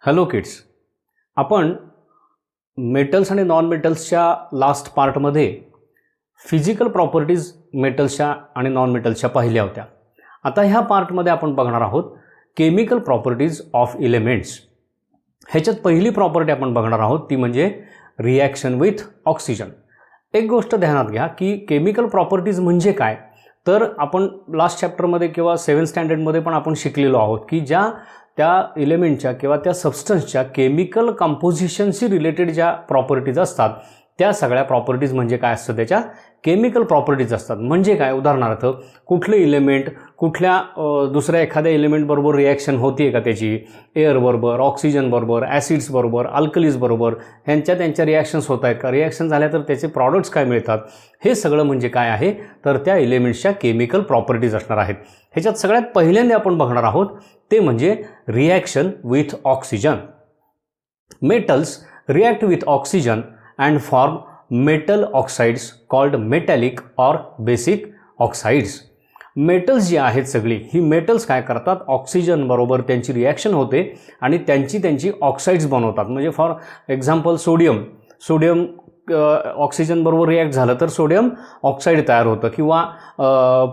Hello kids, आपण metals आणि non मेटल्सच्या last पार्टमध्ये फिजिकल प्रॉपर्टीज मेटल्सच्या आणि नॉन मेटल्सच्या पाहिल्या होत्या. आता ह्या पार्टमध्ये आपण बघणार आहोत केमिकल प्रॉपर्टीज ऑफ एलिमेंट्स. ह्याच्यात पहिली प्रॉपर्टी आपण बघणार आहोत ती म्हणजे रिॲक्शन विथ ऑक्सिजन. एक गोष्ट ध्यानात घ्या की केमिकल प्रॉपर्टीज म्हणजे काय, तर आपण लास्ट चॅप्टरमध्ये किंवा 7th स्टँडर्डमध्ये पण आपण शिकलेलो आहोत की ज्या त्या एलिमेंटच्या किंवा त्या सबस्टन्सच्या केमिकल कंपोजिशनशी रिलेटेड ज्या प्रॉपर्टीज असतात त्या सगळ्या प्रॉपर्टीज म्हणजे काय असतं, त्याच्या केमिकल प्रॉपर्टीज असतात. म्हणजे काय, उदाहरणार्थ कुठलं एलिमेंट कुठल्या दुसऱ्या एखाद्या एलिमेंटबरोबर रिॲक्शन होती का, त्याची एअरबरोबर, ऑक्सिजनबरोबर, ॲसिड्सबरोबर, अल्कलीजबरोबर त्यांच्या रिॲक्शन्स होत आहेत का, रिॲक्शन झाल्या तर त्याचे प्रॉडक्ट्स काय मिळतात, हे सगळं म्हणजे काय आहे तर त्या एलिमेंट्सच्या केमिकल प्रॉपर्टीज असणार आहेत. ह्याच्यात सगळ्यात पहिल्यांदा आपण बघणार आहोत ते म्हणजे reaction with oxygen. Metals react with oxygen and form metal oxides called metallic or basic oxides. Metals जी आहेत सगळी ही मेटल्स काय करतात, ऑक्सिजन बरोबर त्यांची रिॲक्शन होते आणि त्यांची ऑक्साइड्स बनवतात. म्हणजे फॉर एक्झाम्पल सोडियम ऑक्सिजन बरोबर रिॲक्ट झालं तर सोडियम ऑक्साईड तयार होतं, किंवा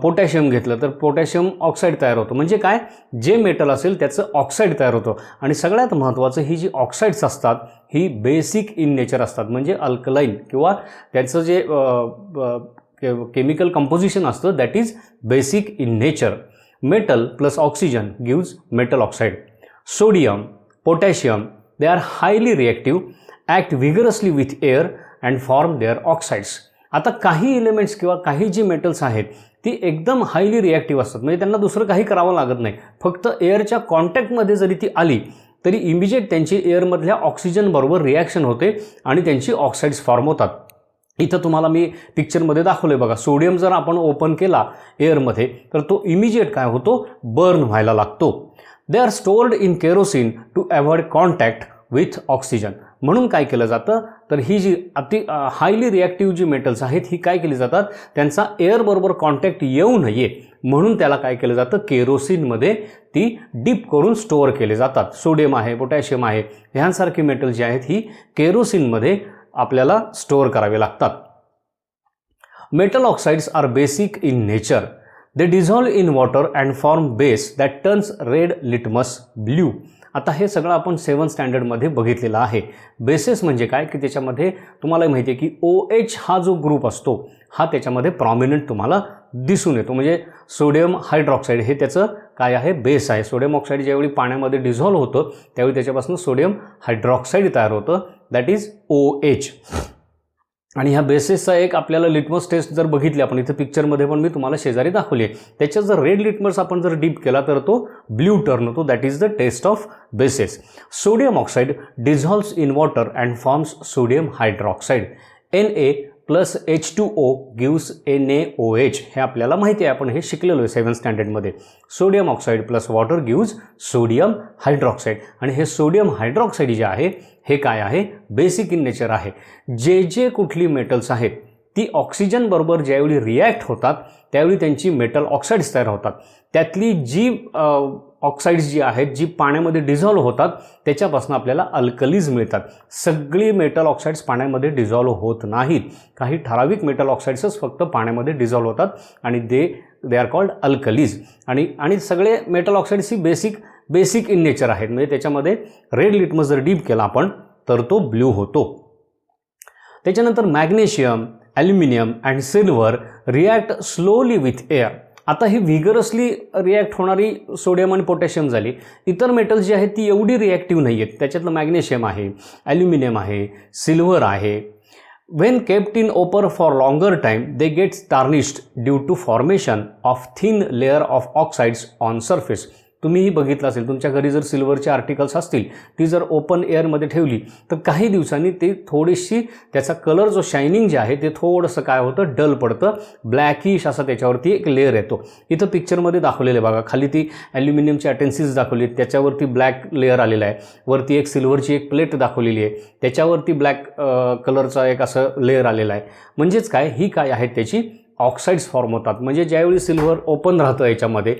पोटॅशियम घेतलं तर पोटॅशियम ऑक्साईड तयार होतं. म्हणजे काय, जे मेटल असेल त्याचं ऑक्साईड तयार होतं. आणि सगळ्यात महत्त्वाचं ही जी ऑक्साईड्स असतात ही बेसिक इन नेचर असतात, म्हणजे अल्कलाईन किंवा त्याचं जे केमिकल कंपोजिशन असतं that is basic in nature. Metal plus oxygen gives metal oxide. Sodium, potassium they are highly reactive, act vigorously with air and form their oxides. आता काही elements किंवा काही जी मेटल्स आहेत ती एकदम हायली रिॲक्टिव्ह असतात, म्हणजे त्यांना दुसरं काही करावं लागत नाही. फक्त एअरच्या कॉन्टॅक्टमध्ये जरी ती आली तरी इमिजिएट त्यांची एअरमधल्या ऑक्सिजनबरोबर रिॲक्शन होते आणि त्यांची ऑक्साइड्स फॉर्म होतात. इथं तुम्हाला मी पिक्चरमध्ये दाखवलं बघा, सोडियम जर आपण ओपन केला एअरमध्ये तर तो इमिजिएट काय होतो, बर्न व्हायला लागतो. They are stored in kerosene to avoid contact with oxygen. म्हणून काय केलं जातं तर ही जी हायली रिॲक्टिव्ह जी मेटल्स आहेत ही काय केली जातात, त्यांचा एअरबरोबर कॉन्टॅक्ट येऊ नये म्हणून त्याला काय केलं जातं, केरोसिनमध्ये ती डीप करून स्टोअर केले जातात. सोडियम आहे, पोटॅशियम आहे, ह्यांसारखी मेटल जी आहेत ही केरोसिनमध्ये आपल्याला स्टोअर करावे लागतात. Metal oxides are basic in nature. They dissolve in water and form base that turns red litmus blue. आता हे सगळं आपण 7th स्टँडर्डमध्ये बघितलेलं आहे. बेसेस म्हणजे काय की त्याच्यामध्ये तुम्हाला माहिती आहे की OH हा जो ग्रुप असतो हा त्याच्यामध्ये प्रॉमिनंट तुम्हाला दिसून येतो. म्हणजे सोडियम हायड्रॉक्साईड हे त्याचं काय आहे, बेस आहे. सोडियम ऑक्साईड ज्यावेळी पाण्यामध्ये डिझॉल्व्ह होतं त्यावेळी त्याच्यापासून सोडियम हायड्रॉक्साईड तयार होतं, दॅट इज OH. आणि ह्या बेसेसचा एक आपल्याला लिटमस टेस्ट जर बघितली आपण, इथं पिक्चरमध्ये पण मी तुम्हाला शेजारी दाखवली आहे, त्याच्यात जर रेड लिटमस आपण जर डीप केला तर तो ब्ल्यू टर्न होतो, that is the test of bases. Sodium oxide dissolves in water and forms sodium hydroxide. Na plus H2O gives NaOH. हे आपल्याला माहिती आहे, आपण हे शिकलेलो आहे 7th स्टँडर्डमध्ये. Sodium oxide plus water gives sodium hydroxide. आणि हे सोडियम हायड्रॉक्साईड जे आहे हे काय आहे, बेसिक इन नेचर आहे. जे कुठली मेटल्स आहेत ती ऑक्सिजन बरोबर ज्यावेळी रिॲक्ट होतात त्यावेळी त्यांची मेटल ऑक्साईड्स तयार होतात. त्यातली जी ऑक्साईड्स जी आहेत जी पाण्यामध्ये डिझॉल्व्ह होतात त्याच्यापासून आपल्याला अल्कलीज मिळतात. सगळी मेटल ऑक्साईड्स पाण्यामध्ये डिझॉल्व्ह होत नाहीत, काही ठराविक मेटल ऑक्साईड्सच फक्त पाण्यामध्ये डिझॉल्व्ह होतात आणि दे आर कॉल्ड अल्कलीज. आणि सगळे metal oxides he basic in nature आहेत. म्हणजे त्याच्यामध्ये रेड लिटमस जर डीप केला आपण तर तो ब्ल्यू होतो. त्याच्यानंतर magnesium, aluminium and silver react slowly with air. आता ही व्हिगरसली रिॲक्ट होणारी सोडियम आणि पोटॅशियम झाली. इतर मेटल्स जी आहेत ती एवढी रिॲक्टिव्ह नाही आहेत. त्याच्यातलं मॅग्नेशियम आहे, ॲल्युमिनियम आहे, सिल्वर आहे. When kept in open for longer time, they get tarnished due to formation of thin layer of oxides on surface. तुम्हीही बघितलं असेल, तुमच्या घरी जर सिल्वरचे आर्टिकल्स असतील ती जर ओपन एअरमध्ये ठेवली तर काही दिवसांनी ते थोडीशी त्याचा कलर जो शायनिंग जे आहे ते थोडंसं काय होतं, डल पडतं, ब्लॅकिश असा त्याच्यावरती एक लेअर येतो. इथं पिक्चरमध्ये दाखवलेलं बघा, खाली ती ॲल्युमिनियमची अटेन्सिस दाखवली, त्याच्यावरती ब्लॅक लेअर आलेला आहे. वरती एक सिल्वरची एक प्लेट दाखवलेली आहे, त्याच्यावरती ब्लॅक कलरचा एक असं लेअर आलेला आहे. म्हणजेच काय, ही काय आहे त्याची ऑक्साइड्स फॉर्म होतात. म्हणजे ज्यावेळी सिल्वर ओपन राहतं याच्यामध्ये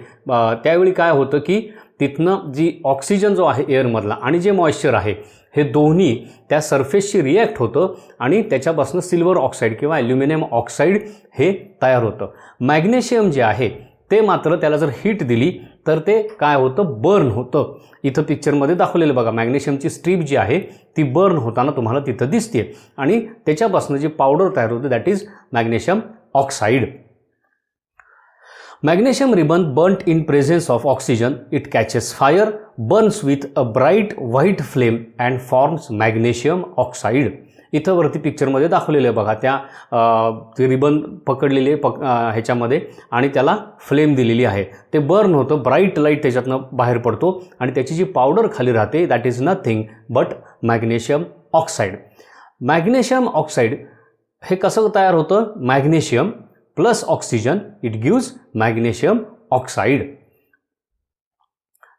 त्यावेळी काय होतं की तिथनं जी ऑक्सिजन जो आहे एअरमधला आणि जे मॉइश्चर आहे हे दोन्ही त्या सरफेसशी रिॲक्ट होतं आणि त्याच्यापासून सिल्वर ऑक्साईड किंवा ॲल्युमिनियम ऑक्साईड हे तयार होतं. मॅग्नेशियम जे आहे ते मात्र त्याला जर हीट दिली तर ते काय होतं, बर्न होतं. इथं पिक्चरमध्ये दाखवलेलं बघा, मॅग्नेशियमची स्ट्रीप जी आहे ती बर्न होताना तुम्हाला तिथं दिसते आणि त्याच्यापासून जी पावडर तयार होते that is magnesium oxide. Magnesium ribbon burnt in presence of oxygen, it catches fire, burns with a bright white flame and forms magnesium oxide. इथं वरती पिक्चरमध्ये दाखवलेलं आहे बघा, ते रिबन पकडलेले ह्याच्यामध्ये आणि त्याला फ्लेम दिलेली आहे. ते बर्न होतं, ब्राईट लाईट त्याच्यातनं बाहेर पडतो आणि त्याची जी पावडर खाली राहते that is nothing but magnesium oxide. Magnesium oxide हे कसं तयार होतं, magnesium plus oxygen it gives magnesium oxide.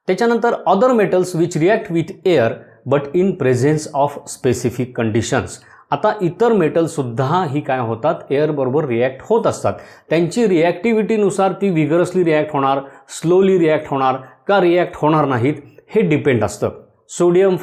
त्याच्यानंतर other metals which react with air but in presence of specific conditions. आता इतर मेटलसुद्धा ही काय होतात, एअरबरोबर रिॲक्ट होत असतात. त्यांची रिॲक्टिव्हिटीनुसार ती विगरसली रिॲक्ट होणार, स्लोली रिॲक्ट होणार का रिॲक्ट होणार नाहीत हे डिपेंड असतं. सोडियम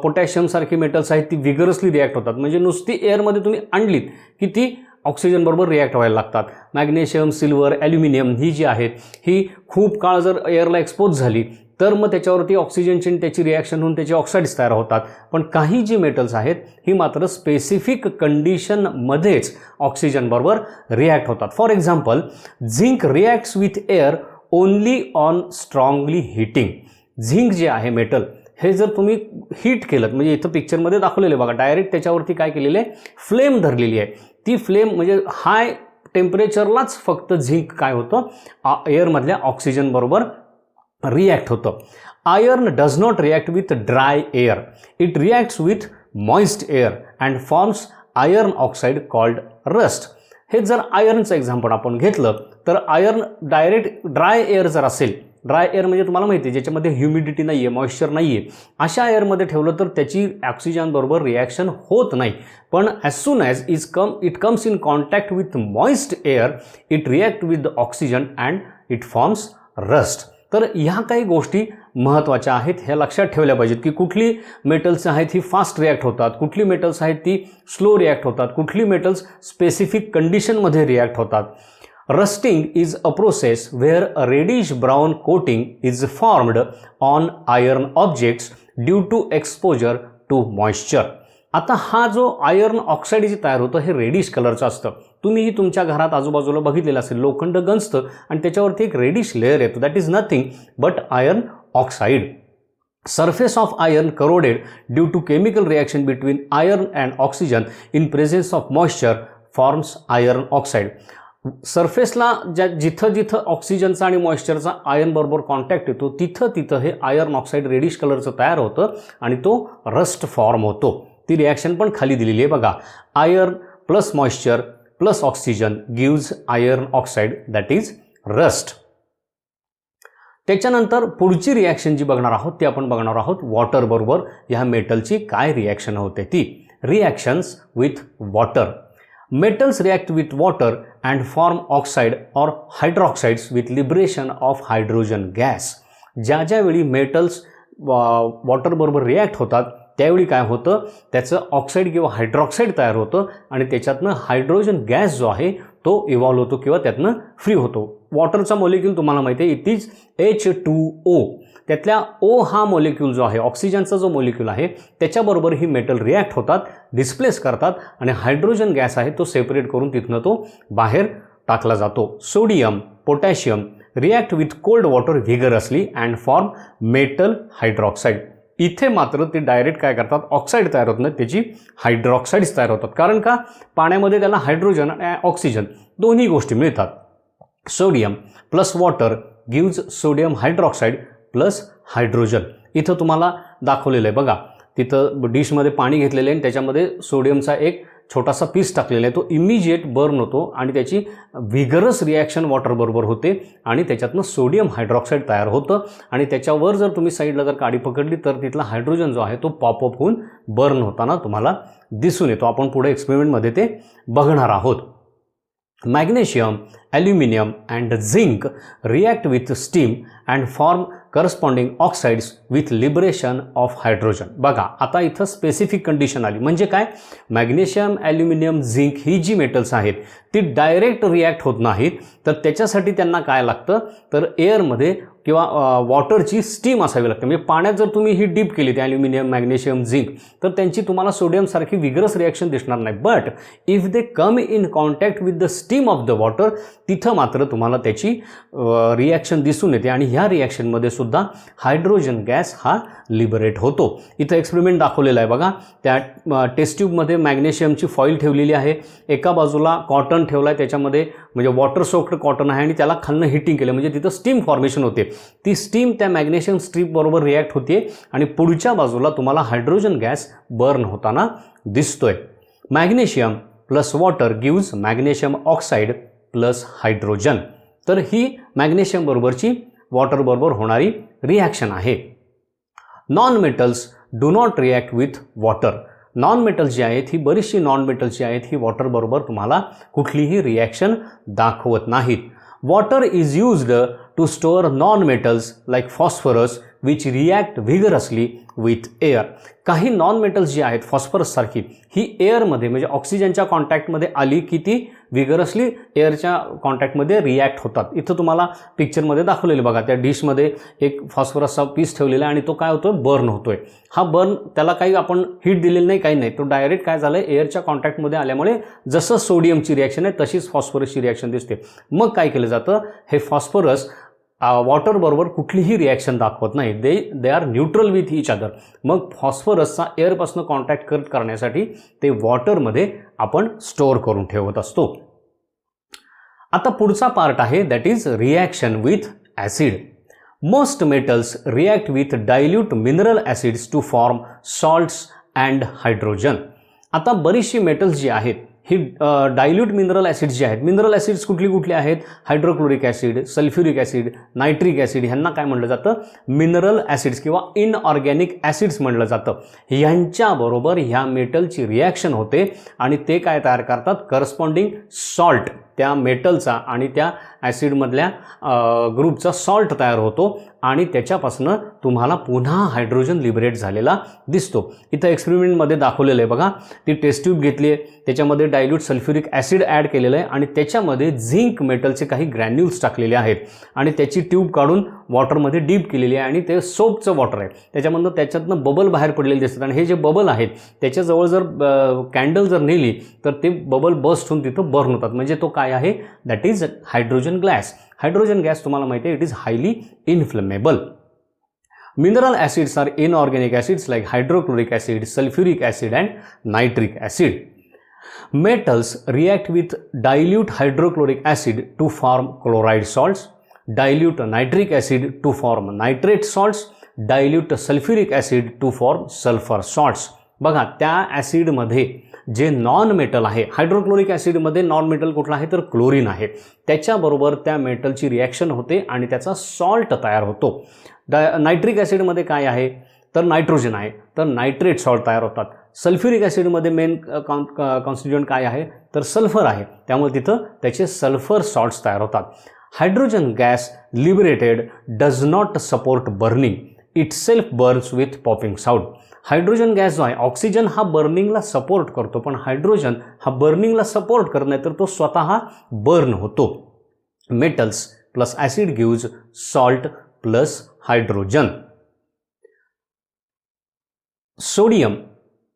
पोटॅशियम सारखी मेटल्स आहेत ती विगरसली रिॲक्ट होतात, म्हणजे नुसती एअरमध्ये तुम्ही आणलीत की ती ऑक्सिजन बरोबर रिॲक्ट व्हायला लागतात. मॅग्नेशियम, सिल्वर, ॲल्युमिनियम ही जी आहेत ही खूप काळ जर एअरला एक्सपोज झाली तर मग त्याच्यावरती ऑक्सिजनची त्याची रिॲक्शन होऊन त्याचे ऑक्साईड्स तयार होतात. पण काही जी मेटल्स आहेत ही मात्र स्पेसिफिक कंडिशनमध्येच ऑक्सिजन बरोबर रिॲक्ट होतात. For example, zinc reacts with air only on strongly heating. Zinc जे आहे मेटल हे जर तुम्ही हीट केलं, म्हणजे इथं पिक्चरमध्ये दाखवलेलं बघा, डायरेक्ट त्याच्यावरती काय केलेलं आहे, फ्लेम धरलेली आहे. ती फ्लेम म्हणजे हाय टेम्परेचरलाच फक्त झिंक काय होतं, एअरमधल्या ऑक्सिजन बरोबर रिॲक्ट होतं. Iron does not react with dry air, it reacts with moist air and forms iron oxide called rust. हे जर आयर्नचं एक्झाम्पल आपण घेतलं तर आयर्न डायरेक्ट ड्राय एअर जर असेल, ड्राय एअर म्हणजे तुम्हाला माहिती आहे ज्याच्यामध्ये ह्युमिडिटी नाही आहे, मॉइश्चर नाही आहे, अशा एअरमध्ये ठेवलं तर त्याची ऑक्सिजनबरोबर रिॲक्शन होत नाही. पण as soon as it comes in contact with moist air it react with the oxygen and it forms rust. तर ह्या काही गोष्टी महत्त्वाच्या आहेत, ह्या लक्षात ठेवल्या पाहिजेत की कुठली मेटल्स आहेत ही फास्ट रिॲक्ट होतात, कुठली मेटल्स आहेत ती स्लो रिॲक्ट होतात, कुठली मेटल्स स्पेसिफिक कंडिशनमध्ये रिॲक्ट होतात. Rusting is a process where a reddish brown coating is formed on iron objects due to exposure to moisture. आता हा जो आयर्न ऑक्साईड जे तयार होतं हे रेडिश कलरचं असतं. तुम्हीही तुमच्या घरात आजूबाजूला बघितलेलं असेल, लोखंड गंजतं आणि त्याच्यावरती एक रेडिश लेअर येतो that is nothing but iron oxide. Surface of iron corroded due to chemical reaction between iron and oxygen in presence of moisture forms iron oxide. सरफेसला जिथं जिथं ऑक्सिजनचा आणि मॉइश्चरचा आयर्न बरोबर कॉन्टॅक्ट येतो तिथं तिथं हे आयर्न ऑक्साईड रेडिश कलरचं तयार होतं आणि तो रस्ट फॉर्म होतो. ती रिॲक्शन पण खाली दिलेली आहे बघा, iron plus moisture plus oxygen gives iron oxide that is rust. त्याच्यानंतर पुढची रिॲक्शन जी बघणार आहोत ती आपण बघणार आहोत वॉटर बरोबर ह्या मेटलची काय रिॲक्शन होते ती. Reactions with water. Metals react with water and form oxide or hydroxides with liberation of hydrogen gas. ज्या वेळी मेटल्स वॉटरबरोबर रिॲक्ट होतात त्यावेळी काय होतं, त्याचं ऑक्साईड किंवा हायड्रॉक्साईड तयार होतं आणि त्याच्यातनं हायड्रोजन गॅस जो आहे तो इव्हॉल्व होतो किंवा त्यातनं फ्री होतो. वॉटरचा मॉलिक्यूल तुम्हाला माहिती आहे इट इज H2O. त्यातल्या O हा मॉलिक्यूल जो आहे, ऑक्सिजनचा जो मॉलिक्यूल आहे त्याच्याबरोबर ही मेटल रिॲक्ट होतात, डिस्प्लेस करतात आणि हायड्रोजन गॅस आहे तो सेपरेट करून तिथनं तो बाहेर टाकला जातो. Sodium, potassium react with cold water vigorously and form metal hydroxide. इथे मात्र ते डायरेक्ट काय करतात, ऑक्साईड तयार होत नाही, त्याची हायड्रॉक्साईड्स तयार होतात. कारण का, पाण्यामध्ये त्याला हायड्रोजन आणि ऑक्सिजन दोन्ही गोष्टी मिळतात. Sodium plus water gives sodium hydroxide plus hydrogen. इथं तुम्हाला दाखवलेलं आहे बघा, तिथं डिशमध्ये पाणी घेतलेलं आहे आणि त्याच्यामध्ये सोडियमचा एक छोटासा पीस टाकलेला आहे, तो इमिजिएट बर्न होतो आणि त्याची व्हिगरस रिॲक्शन वॉटरबरोबर होते आणि त्याच्यातनं सोडियम हायड्रॉक्साईड तयार होतं आणि त्याच्यावर जर तुम्ही साईडला जर काडी पकडली तर तिथला हायड्रोजन जो आहे तो पॉपअप होऊन बर्न होताना तुम्हाला दिसून येतो. आपण पुढे एक्सपेरिमेंटमध्ये ते बघणार आहोत. Magnesium, aluminum and zinc react with steam and form corresponding oxides with liberation of hydrogen. बघा आता इथं स्पेसिफिक कंडिशन आली. म्हणजे काय, मॅग्नेशियम, ॲल्युमिनियम, झिंक ही जी मेटल्स आहेत ती डायरेक्ट रिॲक्ट होत नाहीत, तर त्याच्यासाठी त्यांना काय लागतं, तर एअरमध्ये किंवा वॉटरची स्टीम असावी लागते. म्हणजे पाण्यात जर तुम्ही ही डीप केली ते ॲल्युमिनियम, मॅग्नेशियम, झिंक, तर त्यांची तुम्हाला सोडियमसारखी विगरस रिॲक्शन दिसणार नाही. But if they come in contact with the steam of the water, तिथं मात्र तुम्हाला त्याची रिॲक्शन दिसून येते आणि ह्या रिॲक्शनमध्ये सुद्धा हायड्रोजन गॅस हा लिबरेट होतो. इथं एक्सपेरिमेंट दाखवलेला आहे बघा. त्या टेस्ट ट्यूबमध्ये मॅग्नेशियमची फॉईल ठेवलेली आहे, एका बाजूला कॉटन ठेवला आहे, त्याच्यामध्ये म्हणजे वॉटर सोक्ड कॉटन आहे आणि त्याला खालनं हिटिंग केलं म्हणजे तिथं स्टीम फॉर्मेशन होते. ती स्टीम त्या मॅग्नेशियम स्ट्रीप बरोबर रिॲक्ट होते आणि पुढच्या बाजूला तुम्हाला हायड्रोजन गॅस बर्न होताना दिसतोय. Magnesium plus water gives magnesium oxide plus hydrogen. तर ही मॅग्नेशियम बरोबरची वॉटर बरोबर होणारी रिॲक्शन आहे. Non metals do not react with water. Non metals जी आहेत ही बरीचशी नॉन मेटल्स जी आहेत ही वॉटर बरोबर तुम्हाला कुठलीही रिॲक्शन दाखवत नाहीत. Water is used to store non metals like phosphorus which react vigorously with air. काही नॉन मेटल्स जी आहेत फॉस्फरससारखी ही एअरमध्ये म्हणजे ऑक्सिजनच्या कॉन्टॅक्टमध्ये आली की ती व्हिगरसली एअरच्या कॉन्टॅक्टमध्ये रिॲक्ट होतात. इथं तुम्हाला पिक्चरमध्ये दाखवलेलं बघा, त्या डिशमध्ये एक फॉस्फरसचा पीस ठेवलेला आहे आणि तो काय होतोय, बर्न होतोय. हा बर्न त्याला काही आपण हीट दिलेली नाही, काही नाही, तो डायरेक्ट काय झालं, एअरच्या कॉन्टॅक्टमध्ये आल्यामुळे जसं सोडियमची रिॲक्शन आहे तशीच फॉस्फरसची रिॲक्शन दिसते. मग काय केलं जातं, हे फॉस्फरस वॉटर बरोबर कुठलीही रिॲक्शन दाखवत नाही. They are neutral with each other. मग फॉस्फरसचा एअरपासून कॉन्टॅक्ट करण्यासाठी ते वॉटरमध्ये आपण स्टोअर करून ठेवत असतो. आता पुढचा पार्ट आहे that is reaction with acid. Most metals react with dilute mineral acids to form salts and hydrogen. आता बरीचशी मेटल्स जी आहेत ही डायल्यूट मिनरल ॲसिड्स जे आहेत, मिनरल ॲसिड्स कुठली आहेत, hydrochloric acid, sulphuric acid, nitric acid, ह्यांना काय म्हटलं जातं, मिनरल ॲसिड्स किंवा इनऑर्गॅनिक ॲसिड्स म्हटलं जातं. ह्यांच्याबरोबर ह्या मेटलची रिॲक्शन होते आणि ते काय तयार करतात, करस्पॉन्डिंग सॉल्ट, त्या मेटलचा आणि त्या ॲसिडमधल्या ग्रुपचा सॉल्ट तयार होतो आणि त्याच्यापासून तुम्हाला पुन्हा हायड्रोजन लिबरेट झालेला दिसतो. इथं एक्सपेरिमेंटमध्ये दाखवलेलं आहे बघा. ती टेस्ट ट्यूब घेतली आहे, त्याच्यामध्ये डायल्यूट सल्फ्युरिक ॲसिड ॲड केलेलं आहे आणि त्याच्यामध्ये झिंक मेटलचे काही ग्रॅन्युल्स टाकलेले आहेत आणि त्याची ट्यूब काढून वॉटरमध्ये डीप केलेली आहे आणि ते सोपचं वॉटर आहे. त्याच्यातनं बबल बाहेर पडलेले दिसतात आणि हे जे बबल आहेत त्याच्याजवळ जर कॅन्डल जर नेली तर ते बबल बस्ट होऊन तिथं बर्न होतात. म्हणजे तो काय आहे, that is hydrogen gas. Hydrogen gas तुम्हाला माहिती आहे, it is highly inflammable. Mineral acids are inorganic acids like hydrochloric acid, sulphuric acid and nitric acid. Metals react with dilute hydrochloric acid to form chloride salts, dilute nitric acid to form nitrate salts, dilute sulfuric acid to form sulfur salts. बघा त्या ॲसिडमध्ये जे non metal आहे, hydrochloric ॲसिडमध्ये non metal कुठला आहे तर chlorine आहे, त्याच्याबरोबर त्या मेटलची रिॲक्शन होते आणि त्याचा सॉल्ट तयार होतो. नायट्रिक ॲसिडमध्ये काय आहे तर नायट्रोजन आहे, तर नायट्रेट सॉल्ट तयार होतात. सल्फ्युरिक ॲसिडमध्ये मेन कॉन्स्टिट्युएंट काय आहे तर सल्फर आहे, त्यामुळे तिथं त्याचे सल्फर सॉल्ट्स तयार होतात. Hydrogen gas liberated does not support burning, it self Burns with popping sound. Hydrogen gas जो आहे, ऑक्सिजन हा बर्निंगला सपोर्ट करतो पण हायड्रोजन हा बर्निंगला सपोर्ट करत नाही तर तो स्वतः बर्न होतो. Metals plus acid gives salt plus hydrogen. Sodium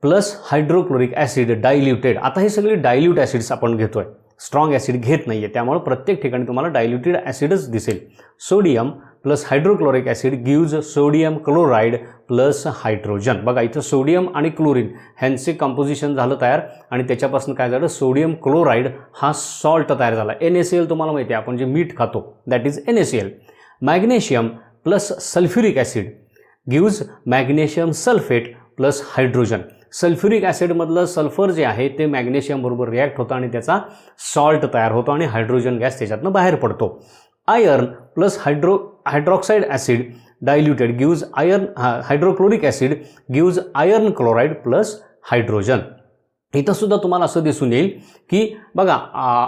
plus hydrochloric acid diluted. आता हे सगळे डायल्यूट ॲसिड्स आपण घेतोय, स्ट्रॉंग ॲसिड घेत नाही आहे, त्यामुळे प्रत्येक ठिकाणी तुम्हाला डायल्युटेड ॲसिडच दिसेल. Sodium plus hydrochloric acid gives sodium chloride plus hydrogen. बघा इथं सोडियम आणि क्लोरीन ह्यांचे कंपोजिशन झालं तयार आणि त्याच्यापासून काय झालं, सोडियम क्लोराईड हा सॉल्ट तयार झाला. NaCl तुम्हाला माहिती आहे, आपण जे मीठ खातो that is NaCl. Magnesium plus sulphuric acid gives magnesium sulphate plus hydrogen. Sulphuric ॲसिडमधलं सल्फर जे आहे ते मॅग्नेशियम बरोबर रिॲक्ट होतं आणि त्याचा सॉल्ट तयार होतो आणि हायड्रोजन गॅस त्याच्यातनं बाहेर पडतो. Iron plus hydroxide acid diluted gives hydrochloric acid gives iron chloride plus hydrogen. इथं सुद्धा तुम्हाला असं दिसून येईल की बघा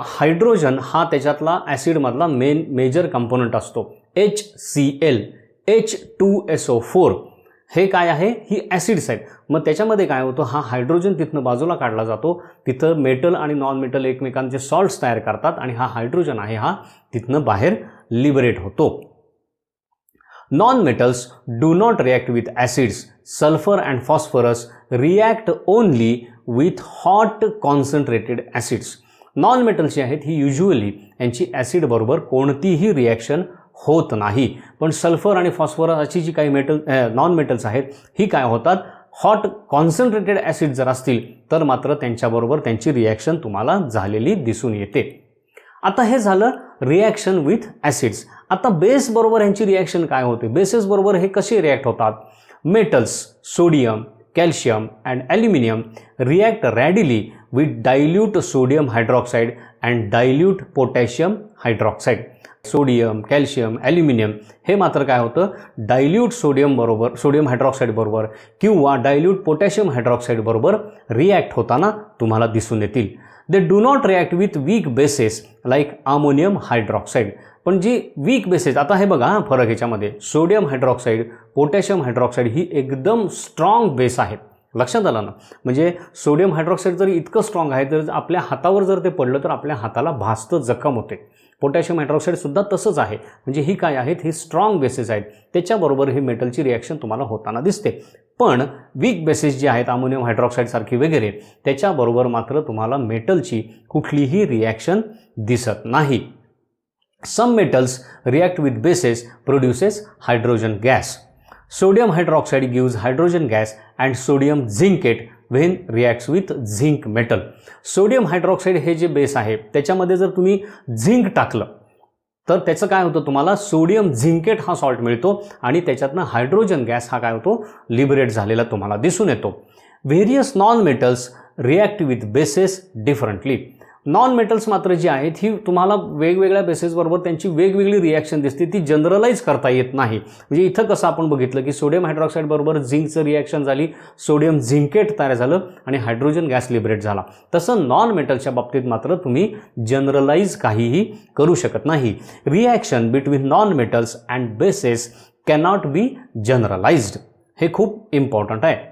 हायड्रोजन हा त्याच्यातला ॲसिडमधला मेजर कंपोनंट असतो. HCl H2SO4 हे काय आहे, ही ॲसिड्स आहेत. मग त्याच्यामध्ये काय होतं, हा हायड्रोजन तिथनं बाजूला काढला जातो, तिथं मेटल आणि नॉन मेटल एकमेकांचे सॉल्ट्स तयार करतात आणि हा हायड्रोजन आहे हा तिथनं बाहेर लिबरेट होतो. Non-metals do not react with acids. Sulfur and phosphorus react only with hot concentrated acids. Non-metals जे आहेत ही युजली यांची ॲसिड बरोबर कोणतीही रिॲक्शन होत नाही. पण सल्फर आणि फॉस्फरस अशी जी काही नॉन मेटल्स आहेत ही काय होतात, हॉट कॉन्सन्ट्रेटेड ॲसिड जर असतील तर मात्र त्यांच्याबरोबर त्यांची रिॲक्शन तुम्हाला झालेली दिसून येते. आता हे झालं रिॲक्शन विथ ॲसिड्स. आता बेस बरोबर यांची रिॲक्शन काय होते, बेसेस बरोबर हे कसे रिॲक्ट होतात. Metals sodium, calcium and aluminium react readily with dilute sodium hydroxide and dilute potassium hydroxide. Sodium, calcium, aluminium हे मात्र काय होतं, डायल्यूट सोडियम हायड्रॉक्साईड बरोबर किंवा डायल्यूट पोटॅशियम हायड्रॉक्साईड बरोबर रिॲक्ट होताना तुम्हाला दिसून येतील. They do not react with weak bases like ammonium hydroxide. पण जी वीक बेसेस, आता हे बघा फरक ह्याच्यामध्ये, सोडियम हायड्रॉक्साईड, पोटॅशियम हायड्रॉक्साईड ही एकदम स्ट्रॉंग बेस आहेत. लक्षात आलं ना, म्हणजे सोडियम हायड्रॉक्साईड जर इतकं स्ट्रॉंग आहे तर आपल्या हातावर जर ते पडलं तर आपल्या हाताला भासतं, जखम होते. पोटॅशियम हायड्रॉक्साईड सुद्धा तसंच आहे. म्हणजे ही काय आहेत, ही स्ट्रॉंग बेसेस आहेत, त्याच्याबरोबर ही मेटलची रिॲक्शन तुम्हाला होताना दिसते. पण वीक बेसेस जे आहेत अमोनियम हायड्रॉक्साईड सारखी वगैरे त्याच्याबरोबर मात्र तुम्हाला मेटलची कुठलीही रिॲक्शन दिसत नाही. Some metals react with bases produces hydrogen gas. Sodium hydroxide gives hydrogen gas and sodium zincate when reacts with zinc metal. Sodium hydroxide हे जे बेस आहे त्याच्यामध्ये जर तुम्ही झिंक टाकलं तर त्याचं काय होतं, तुम्हाला सोडियम झिंकेट हा सॉल्ट मिळतो आणि त्याच्यातनं हायड्रोजन गॅस हा काय होतो, लिबरेट झालेला तुम्हाला दिसून येतो. Various non metals react with bases differently. Non metals मात्र जी आहेत ही तुम्हाला वेगवेगळ्या बेसेसबरोबर त्यांची वेगवेगळी रिॲक्शन दिसते, ती जनरलाइज करता येत नाही. म्हणजे इथं कसं आपण बघितलं की सोडियम हायड्रॉक्साईड बरोबर झिंकचं रिॲक्शन झाली, सोडियम झिंकेट तयार झालं आणि हायड्रोजन गॅस लिबरेट झाला. तसं नॉन मेटलच्या बाबतीत मात्र तुम्ही जनरलाइज काहीही करू शकत नाही. Reaction between non metals and bases cannot be generalised. हे खूप इम्पॉर्टंट आहे.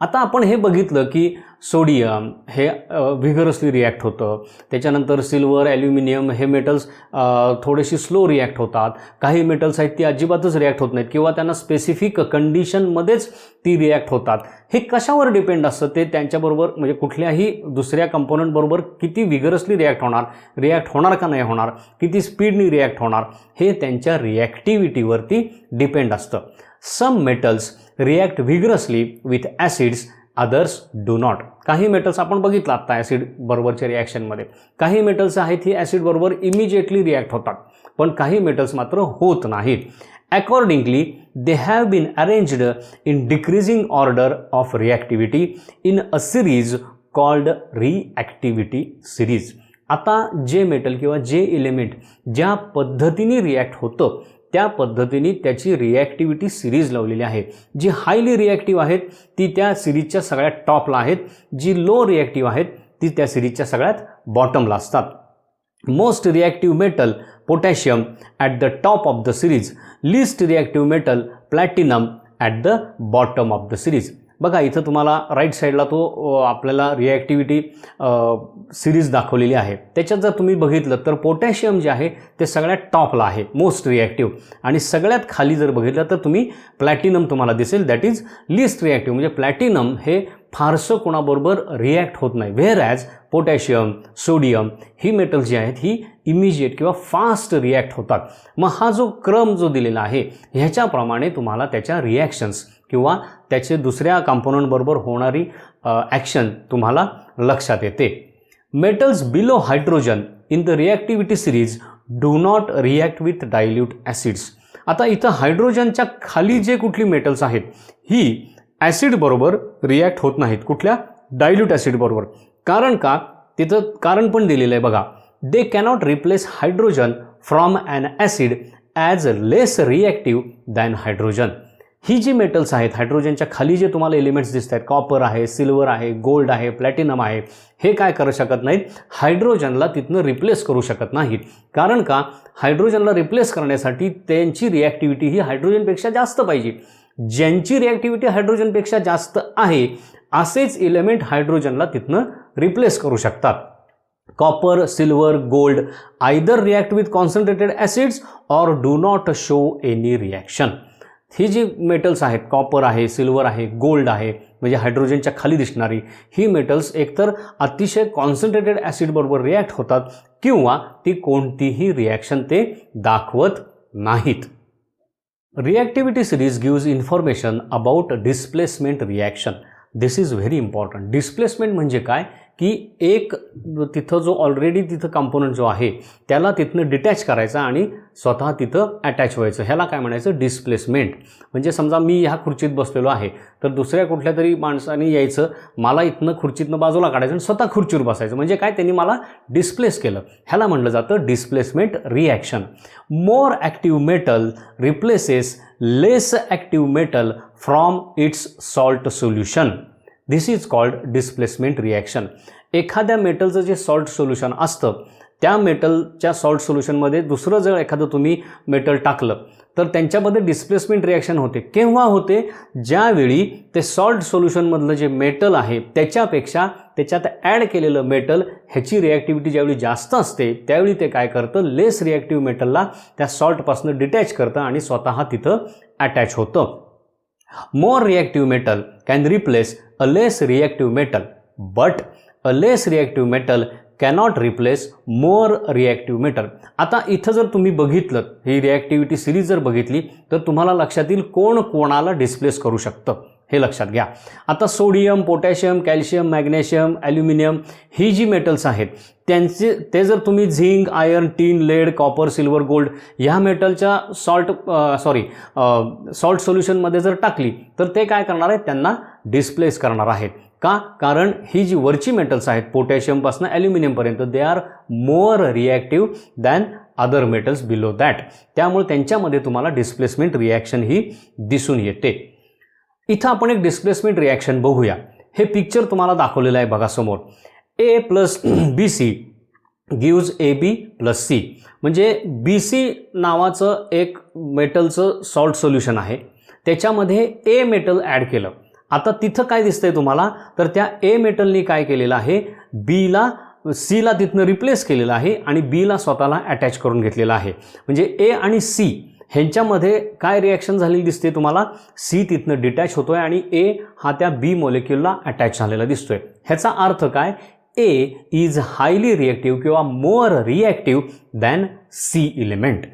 आता आपण हे बघितलं की सोडियम हे व्हिगरसली रिॲक्ट होतं, त्याच्यानंतर सिल्वर, ॲल्युमिनियम हे मेटल्स थोडेशी स्लो रिॲक्ट होतात. काही मेटल्स आहेत ती अजिबातच रिॲक्ट होत नाहीत किंवा त्यांना स्पेसिफिक कंडिशनमध्येच ती रिॲक्ट होतात. हे कशावर डिपेंड असतं, ते त्यांच्याबरोबर म्हणजे कुठल्याही दुसऱ्या कंपोनंटबरोबर किती व्हिगरसली रिॲक्ट होणार का नाही होणार, किती स्पीडनी रिॲक्ट होणार, हे त्यांच्या रिॲक्टिव्हिटीवरती डिपेंड असतं. Some metals react vigorously with acids, others do not. काही मेटल्स आपण बघितलं आत्ता ॲसिड बरोबरच्या रिॲक्शनमध्ये, काही मेटल्स आहेत ही ॲसिड बरोबर इमिजिएटली रिॲक्ट होतात, पण काही मेटल्स मात्र होत नाहीत. Accordingly they have been arranged in decreasing order of reactivity in a series called reactivity series. आता जे मेटल किंवा जे एलिमेंट ज्या पद्धतीने रिॲक्ट होतं त्या पद्धतीने त्याची रिॲक्टिव्हिटी सिरीज लावलेली आहे. जी हायली रिॲक्टिव्ह आहेत ती त्या सिरीजच्या सगळ्यात टॉपला आहेत, जी लो रिॲक्टिव्ह आहेत ती त्या सिरीजच्या सगळ्यात बॉटमला असतात. Most reactive metal potassium at the top of the series, list reactive metal platinum at the bottom of the series. बघा इथं तुम्हाला राईट साईडला तो आपल्याला रिॲक्टिव्हिटी सिरीज दाखवलेली आहे. त्याच्यात जर तुम्ही बघितलं तर पोटॅशियम जे आहे ते सगळ्यात टॉपला आहे, मोस्ट रिॲक्टिव्ह, आणि सगळ्यात खाली जर बघितलं तर तुम्ही प्लॅटिनम तुम्हाला दिसेल, दॅट इज लिस्ट रिॲक्टिव्ह. म्हणजे प्लॅटिनम हे फारसं कोणाबरोबर रिॲक्ट होत नाही, व्हेअर ॲज पोटॅशियम, सोडियम ही मेटल जी आहेत ही इमिजिएट किंवा फास्ट रिॲक्ट होतात. मग हा जो क्रम जो दिलेला आहे ह्याच्याप्रमाणे तुम्हाला त्याच्या रिॲक्शन्स किंवा त्याचे दुसऱ्या कंपोनंटबरोबर होणारी ॲक्शन तुम्हाला लक्षात येते. Metals below hydrogen in the reactivity series do not react with dilute acids. आता इथं हायड्रोजनच्या खाली जे कुठली मेटल्स आहेत ही ॲसिड बरोबर रिॲक्ट होत नाहीत, कुठल्या डायल्यूट ॲसिड बरोबर. कारण का, तिथं कारण पण दिलेलं आहे बघा. They cannot replace hydrogen from an acid as less reactive than hydrogen. ही जी मेटल्स आहेत, हायड्रोजनच्या खाली जे तुम्हाला एलिमेंट्स दिसत आहेत, कॉपर आहे, सिल्वर आहे, गोल्ड आहे, प्लॅटिनम आहे, हे काय करू शकत नाहीत, हायड्रोजनला तिथनं रिप्लेस करू शकत नाहीत. कारण का, हायड्रोजनला रिप्लेस करण्यासाठी त्यांची रिॲक्टिव्हिटी ही हायड्रोजनपेक्षा जास्त पाहिजे. ज्यांची रिॲक्टिव्हिटी हायड्रोजनपेक्षा जास्त आहे असेच एलिमेंट हायड्रोजनला तिथनं रिप्लेस करू शकतात. Copper, silver, gold either react with concentrated acids or do not show any reaction. ही जी मेटल्स आहेत, कॉपर आहे, सिल्वर आहे, गोल्ड आहे, म्हणजे हायड्रोजनच्या खाली दिसणारी ही मेटल्स एकतर अतिशय कॉन्सन्ट्रेटेड ॲसिडबरोबर रिॲक्ट होतात किंवा ती कोणतीही रिॲक्शन ते दाखवत नाहीत. Reactivity series gives information about displacement reaction. This is very important. Displacement म्हणजे काय की एक तिथं जो ऑलरेडी तिथं कंपोनंट जो आहे त्याला तिथनं डिटॅच करायचा आणि स्वतः तिथं अटॅच व्हायचं, ह्याला काय म्हणायचं, डिस्प्लेसमेंट. म्हणजे समजा मी ह्या खुर्चीत बसलेलो आहे तर दुसऱ्या कुठल्या तरी माणसाने यायचं, मला इथनं खुर्चीतनं बाजूला काढायचं आणि स्वतः खुर्चीवर बसायचं, म्हणजे काय, त्यांनी मला डिस्प्लेस केलं. ह्याला म्हटलं जातं displacement reaction. More active metal replaces less active metal from its salt solution. This is called displacement reaction. एखाद्या मेटलचं जे सॉल्ट सोल्युशन असतं त्या मेटलच्या सॉल्ट सोल्युशनमध्ये दुसरं जर एखादं तुम्ही मेटल टाकलं तर त्यांच्यामध्ये डिस्प्लेसमेंट रिॲक्शन होते. केव्हा होते, ज्यावेळी ते सॉल्ट सोल्युशनमधलं जे मेटल आहे त्याच्यापेक्षा त्याच्यात ॲड केलेलं मेटल ह्याची रिॲक्टिव्हिटी ज्यावेळी जास्त असते त्यावेळी ते काय करतं, लेस रिॲक्टिव्ह मेटलला त्या सॉल्टपासून डिटॅच करतं आणि स्वतः तिथं अटॅच होतं. More reactive metal can replace a less reactive metal, but a less reactive metal cannot replace more reactive metal. आता इथं जर तुम्ही बघितलं, ही रिॲक्टिव्हिटी सिरीज जर बघितली तर तुम्हाला लक्षात येईल कोण कोणाला डिस्प्लेस करू शकतं, हे लक्षात घ्या. आता sodium, potassium, calcium, magnesium, aluminium ही जी मेटल्स आहेत ते जर तुम्ही zinc, iron, tin, lead, copper, silver, gold ह्या मेटलच्या सॉल्ट सोल्युशनमध्ये जर टाकली तर ते काय करणार आहेत, त्यांना डिस्प्लेस करणार आहेत. का, कारण ही जी वरची मेटल्स आहेत पोटॅशियमपासून ॲल्युमिनियमपर्यंत they are more reactive than other metals below that. त्यामुळे त्यांच्यामध्ये तुम्हाला डिस्प्लेसमेंट रिॲक्शन ही दिसून येते. इथं आपण एक डिस्प्लेसमेंट रिॲक्शन बघूया. हे पिक्चर तुम्हाला दाखवलेलं आहे बघा समोर. A plus B C gives A B plus C. म्हणजे बी सी नावाचं एक मेटलचं सॉल्ट सोल्युशन आहे, त्याच्यामध्ये ए मेटल ॲड केलं. आता तिथं काय दिसतंय तुम्हाला, तर त्या ए मेटलनी काय केलेलं आहे, बीला सीला तिथनं रिप्लेस केलेलं आहे आणि बीला स्वतःला अटॅच करून घेतलेलं आहे. म्हणजे ए आणि सी ह्यांच्यामध्ये काय रिॲक्शन झालेली दिसते तुम्हाला, सी तिथनं डिटॅच होतोय आणि ए हा त्या बी मॉलिक्युलला अटॅच झालेला दिसतोय. ह्याचा अर्थ काय, ए इज हायली रिॲक्टिव्ह किंवा मोर रिॲक्टिव्ह दॅन सी एलिमेंट.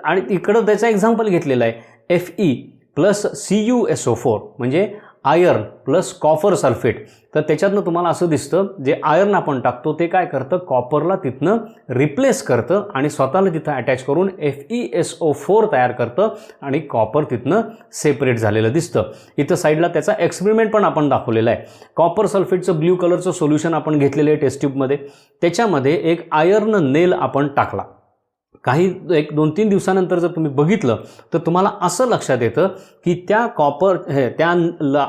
आणि इकडं त्याचा एक्झाम्पल घेतलेला आहे Fe प्लस CuSO4 म्हणजे आयर्न प्लस कॉपर सल्फेट. तर त्याच्यातनं तुम्हाला असं दिसतं, जे आयर्न आपण टाकतो ते काय करतं, कॉपरला तिथनं रिप्लेस करतं आणि स्वतःला तिथं अटॅच करून FeSO4 तयार करतं आणि कॉपर तिथनं सेपरेट झालेलं दिसतं. इथं साईडला त्याचा एक्सपेरिमेंट पण आपण दाखवलेला आहे. कॉपर सल्फेटचं ब्ल्यू कलरचं सोल्युशन आपण घेतलेलं आहे टेस्ट ट्यूबमध्ये. त्याच्यामध्ये एक आयर्न नेल आपण टाकला. काही 1-2-3 दिवसानंतर जर तुम्ही बघितलं तर तुम्हाला असं लक्षात येतं की त्या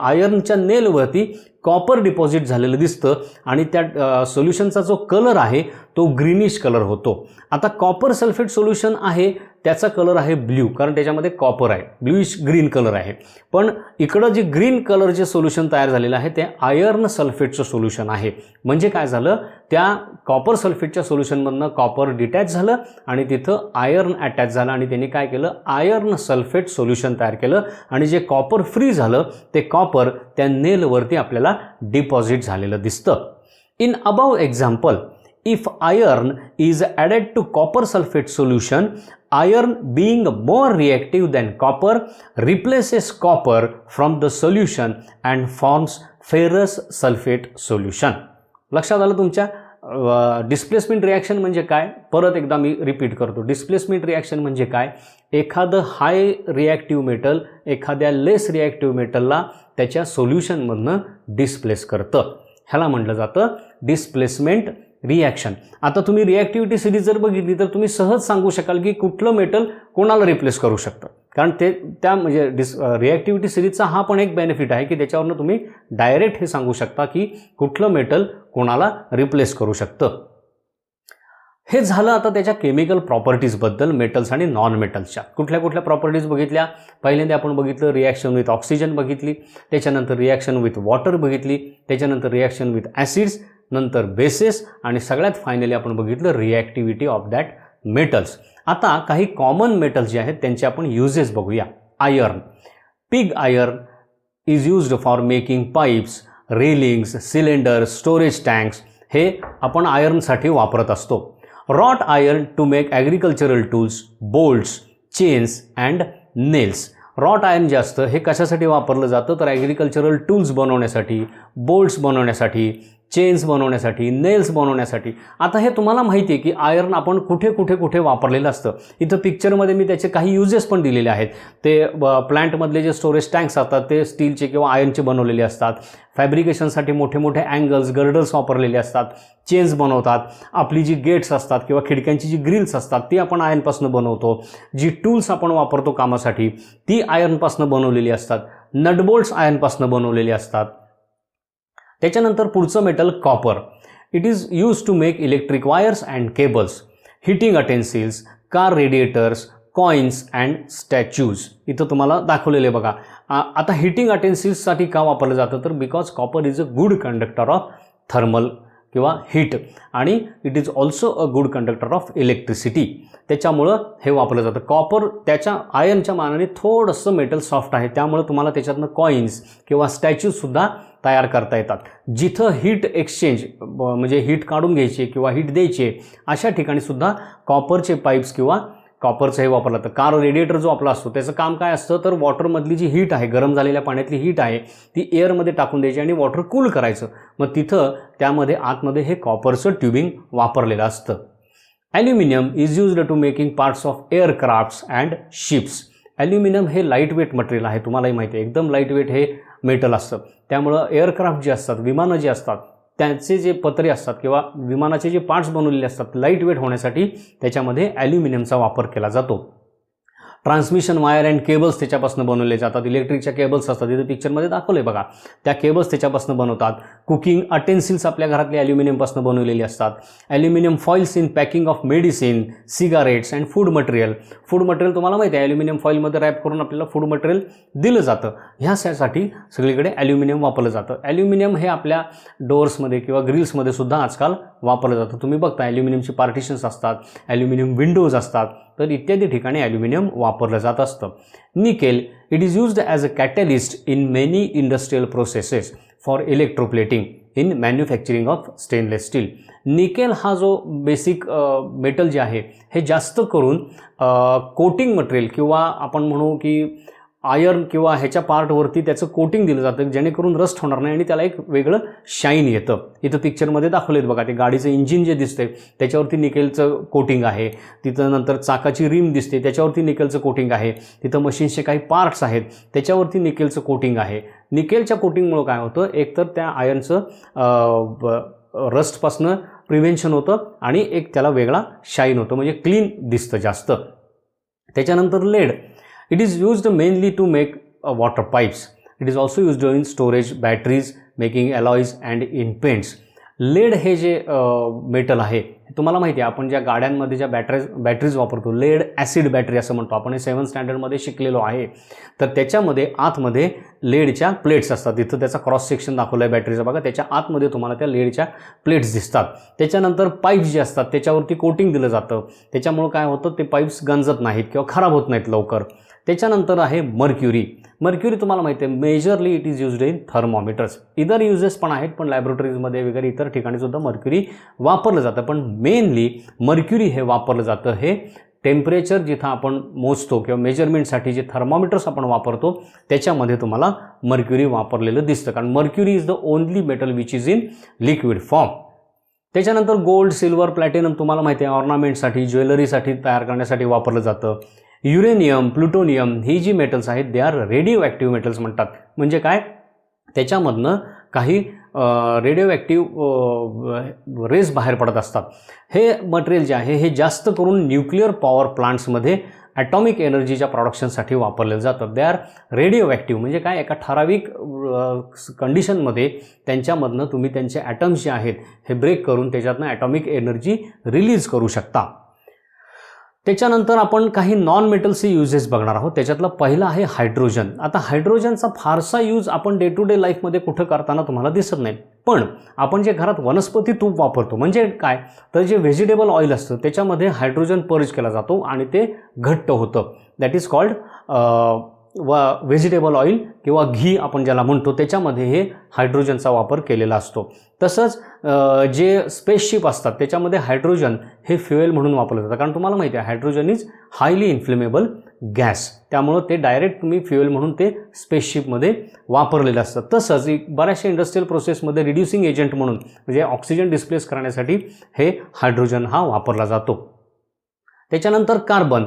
आयर्नच्या नेलवरती कॉपर डिपॉझिट झालेलं दिसतं आणि त्या सोल्युशनचा जो कलर आहे तो ग्रीनिश कलर होतो. आता कॉपर सल्फेट सोल्युशन आहे त्याचा कलर आहे ब्ल्यू, कारण त्याच्यामध्ये कॉपर आहे, ब्ल्यूइश ग्रीन कलर आहे. पण इकडं जे ग्रीन कलर जे सोल्युशन तयार झालेलं आहे ते आयर्न सल्फेटचं सोल्युशन आहे. म्हणजे काय झालं, त्या कॉपर सल्फेटच्या सोल्युशनमधनं कॉपर डिटॅच झालं आणि तिथं आयर्न अटॅच झालं आणि त्यांनी काय केलं, आयर्न सल्फेट सोल्युशन तयार केलं आणि जे कॉपर फ्री झालं ते कॉपर त्या नेलवरती आपल्याला डिपॉझिट झालेलं दिसतं. In above example, if iron is added to copper sulfate solution, iron being more reactive than copper replaces copper from the solution and forms ferrous sulfate solution. लक्षात आलं तुमच्या. Displacement reaction म्हणजे काय, परत एकदा मी रिपीट करतो. डिस्प्लेसमेंट रिॲक्शन म्हणजे काय, एखादं हाय रिॲक्टिव्ह मेटल एखाद्या लेस रिॲक्टिव्ह मेटलला त्याच्या सोल्युशनमधनं डिस्प्लेस करतं. ह्याला म्हटलं जातं डिस्प्लेसमेंट रिॲक्शन. आता तुम्ही रिॲक्टिव्हिटी सिरीज जर बघितली तर तुम्ही सहज सांगू शकाल की कुठलं मेटल कोणाला रिप्लेस करू शकतं. कारण ते त्या म्हणजे रिॲक्टिव्हिटी सिरीजचा हा पण एक बेनिफिट आहे की त्याच्यावरनं तुम्ही डायरेक्ट हे सांगू शकता की कुठलं मेटल कोणाला रिप्लेस करू शकतं. हे झालं आता त्याच्या केमिकल प्रॉपर्टीजबद्दल मेटल्स आणि नॉन मेटल्सच्या. कुठल्या कुठल्या प्रॉपर्टीज बघितल्या? पहिल्यांदा आपण बघितलं रिॲक्शन विथ ऑक्सिजन बघितली, त्याच्यानंतर रिॲक्शन विथ वॉटर बघितली, त्याच्यानंतर रिॲक्शन विथ ॲसिड्स, नंतर बेसेस आणि सगळ्यात फायनली आपण बघितलं रिॲक्टिव्हिटी ऑफ दॅट मेटल्स. आता काही कॉमन मेटल्स जे आहेत त्यांचे आपण युजेस बघूया. Iron. Pig iron is used for making pipes, railings, cylinders, storage tanks. हे आपण आयर्नसाठी वापरत असतो. Wrought iron to make agricultural tools, bolts, chains and nails. Wrought iron जे असतं हे कशासाठी वापरलं जातं तर ॲग्रिकल्चरल टूल्स बनवण्यासाठी, बोल्ट्स बनवण्यासाठी, चेन्स बनवण्यासाठी, नेल्स बनवण्यासाठी. आता हे तुम्हाला माहिती आहे की आयर्न आपण कुठे कुठे कुठे वापरलेलं असतं. इथं पिक्चरमध्ये मी त्याचे काही युजेस पण दिलेले आहेत. ते प्लांटमधले जे स्टोरेज टँक्स असतात ते स्टीलचे किंवा आयर्नचे बनवलेले असतात. फॅब्रिकेशनसाठी मोठे मोठे अँगल्स, गर्डर्स वापरलेले असतात. चेन्स बनवतात. आपली जी गेट्स असतात किंवा खिडक्यांची जी ग्रिल्स असतात ती आपण आयर्नपासून बनवतो. जी टूल्स आपण वापरतो कामासाठी ती आयर्नपासून बनवलेली असतात. नटबोल्ट्स आयर्नपासून बनवलेले असतात. त्याच्यानंतर पुढचं metal copper. It is use to make electric wires and cables, heating utensils, car radiators, coins and statues. इथं तुम्हाला दाखवलेले बघा. आता हिटिंग अटेन्सिल्ससाठी का वापरलं जातं तर because copper is a good conductor of thermal किंवा हीट आणि it is also a good conductor of electricity. त्याच्यामुळं हे वापरलं जातं. कॉपर त्याच्या आयर्नच्या मानाने थोडंसं मेटल सॉफ्ट आहे, त्यामुळे तुम्हाला त्याच्यातनं कॉइन्स किंवा स्टॅच्यूजसुद्धा तयार करता येतात. जिथं हीट एक्सचेंज म्हणजे हीट काढून घ्यायचे किंवा हीट द्यायचे अशा ठिकाणीसुद्धा कॉपरचे पाईप्स किंवा कॉपरचं हे वापरलं जातं. कार रेडिएटर जो आपला असतो त्याचं काम काय असतं तर वॉटरमधली जी हीट आहे, गरम झालेल्या पाण्यातली हीट आहे ती एअरमध्ये टाकून द्यायची आणि वॉटर कूल करायचं. मग तिथं त्यामध्ये आतमध्ये हे कॉपरचं ट्यूबिंग वापरलेलं असतं. Aluminium is used to making parts of aircrafts and ships. Aluminium हे लाईट वेट मटेरियल आहे, तुम्हालाही माहिती आहे. एकदम लाईट वेट हे मेटल असतं. त्यामुळं एअरक्राफ्ट जे असतात, विमानं जी असतात त्यांचे जे पत्रे असतात किंवा विमानाचे जे पार्ट्स बनवलेले असतात लाईट वेट होण्यासाठी त्याच्यामध्ये ॲल्युमिनियमचा वापर केला जातो. ट्रान्समिशन वायर अँड केबल्स त्याच्यापासून बनवले जातात. इलेक्ट्रिकच्या केबल्स असतात, इथं पिक्चरमध्ये दाखवले बघा, त्या केबल्स त्याच्यापासून बनवतात. कुकिंग अटेन्सिल्स आपल्या घरातले ॲल्युमिनियमपासून बनवलेली असतात. Aluminium foils in packing of medicine, cigarettes and food material. Food material तुम्हाला माहिती आहे ॲल्युमिनियम फॉइलमध्ये रॅप करून आपल्याला फूड मटेरियल दिलं जातं. ह्यासाठी सगळीकडे ॲल्युमिनियम वापरलं जातं. ॲल्युमिनियम हे आपल्या डोअर्समध्ये किंवा ग्रिल्समध्ये सुद्धा आजकाल वापरलं जातं. तुम्ही बघता ॲल्युमिनियमची पार्टिशन्स असतात, ॲल्युमिनियम विंडोज असतात, तर इत्यादी ठिकाणी ॲल्युमिनियम वापरलं जात असतं. Nickel. It is used as a catalyst in many industrial processes for electroplating in manufacturing of stainless steel. Nickel हा जो बेसिक मेटल जे आहे हे जास्त करून कोटिंग मटेरियल किंवा आपण म्हणू की आयर्न किंवा ह्याच्या पार्टवरती त्याचं कोटिंग दिलं जातं जेणेकरून रस्ट होणार नाही आणि त्याला एक वेगळं शाईन येतं. इथं पिक्चरमध्ये दाखवलेत बघा, ते गाडीचं इंजिन जे दिसतंय त्याच्यावरती निकेलचं कोटिंग आहे. तिथं नंतर चाकाची रिम दिसते त्याच्यावरती निकेलचं कोटिंग आहे. तिथं मशीन्सचे काही पार्ट्स आहेत त्याच्यावरती निकेलचं कोटिंग आहे. निकेलच्या कोटिंगमुळं काय होतं, एकतर त्या आयर्नचं रस्टपासनं प्रिव्हेन्शन होतं आणि एक त्याला वेगळा शाईन होतं, म्हणजे क्लीन दिसतं जास्त. त्याच्यानंतर laid. It is used mainly to make water pipes. It is also used in storage batteries, making alloys and in paints. Lead हे जे मेटल आहे तुम्हाला माहिती आहे, आपण ज्या गाड्यांमध्ये ज्या बॅटरीज वापरतो, लेड ॲसिड बॅटरी असं म्हणतो आपण, हे 7th स्टँडर्डमध्ये शिकलेलो आहे. तर त्याच्यामध्ये आतमध्ये लेडच्या प्लेट्स असतात. तिथं त्याचा क्रॉस सेक्शन दाखवला आहे बॅटरीचा बघा, त्याच्या आतमध्ये तुम्हाला त्या लेडच्या प्लेट्स दिसतात. त्याच्यानंतर पाईप्स जे असतात त्याच्यावरती कोटिंग दिलं जातं, त्याच्यामुळं काय होतं ते पाईप्स गंजत नाहीत किंवा खराब होत नाहीत लवकर. त्याच्यानंतर आहे मर्क्युरी. मर्क्युरी तुम्हाला माहिती आहे majorly it is used in thermometers. इतर युजेस पण आहेत, पण लॅबोरेटरीजमध्ये वगैरे इतर ठिकाणी सुद्धा मर्क्युरी वापरलं जातं. पण मेनली मर्क्युरी हे वापरलं जातं हे टेम्परेचर जिथं आपण मोजतो किंवा मेजरमेंटसाठी जे थर्मोमीटर्स आपण वापरतो त्याच्यामध्ये तुम्हाला मर्क्युरी वापरलेलं दिसतं, कारण mercury is the only metal which is in liquid form. त्याच्यानंतर गोल्ड, सिल्वर, प्लॅटिनम तुम्हाला माहिती आहे ऑर्नामेंटसाठी, ज्वेलरीसाठी तयार करण्यासाठी वापरलं जातं. युरेनियम, प्लुटोनियम ही जी मेटल्स आहेत they are radio active metals म्हणतात. म्हणजे काय, त्याच्यामधनं काही रेडिओ ॲक्टिव्ह रेज बाहेर पडत असतात. हे मटेरियल जे आहे हे जास्त करून न्यूक्लिअर पॉवर प्लांट्समध्ये ॲटॉमिक एनर्जीच्या प्रोडक्शनसाठी वापरले जातात. दे आर रेडिओ ॲक्टिव्ह, म्हणजे काय, एका ठराविक कंडिशनमध्ये त्यांच्यामधनं तुम्ही त्यांचे ॲटम्स जे आहेत हे ब्रेक करून त्याच्यातनं ॲटॉमिक एनर्जी रिलीज करू शकता. त्याच्यानंतर आपण काही नॉन मेटल्सचे युजेस बघणार आहोत. त्याच्यातलं पहिलं आहे हायड्रोजन. आता हायड्रोजनचा फारसा यूज आपण डे टू डे लाईफमध्ये कुठं करताना तुम्हाला दिसत नाही, पण आपण जे घरात वनस्पती तूप वापरतो, म्हणजे काय तर जे व्हेजिटेबल ऑइल असतं त्याच्यामध्ये हायड्रोजन पर्ज केला जातो आणि ते घट्ट होतं. That is called vegetable oil किंवा घी आपण ज्याला म्हणतो, त्याच्यामध्ये हे हायड्रोजनचा वापर केलेला असतो. तसंच जे स्पेसशिप असतात त्याच्यामध्ये हायड्रोजन हे फ्युएल म्हणून वापरलं जातं, कारण तुम्हाला माहिती आहे hydrogen is highly inflammable gas, त्यामुळं ते डायरेक्ट तुम्ही फ्युएल म्हणून ते स्पेसशिपमध्ये वापरलेलं असतं. तसंच बऱ्याचशा इंडस्ट्रियल प्रोसेसमध्ये रिड्युसिंग एजंट म्हणून, म्हणजे ऑक्सिजन डिस्प्लेस करण्यासाठी हे हायड्रोजन हा वापरला जातो. त्याच्यानंतर carbon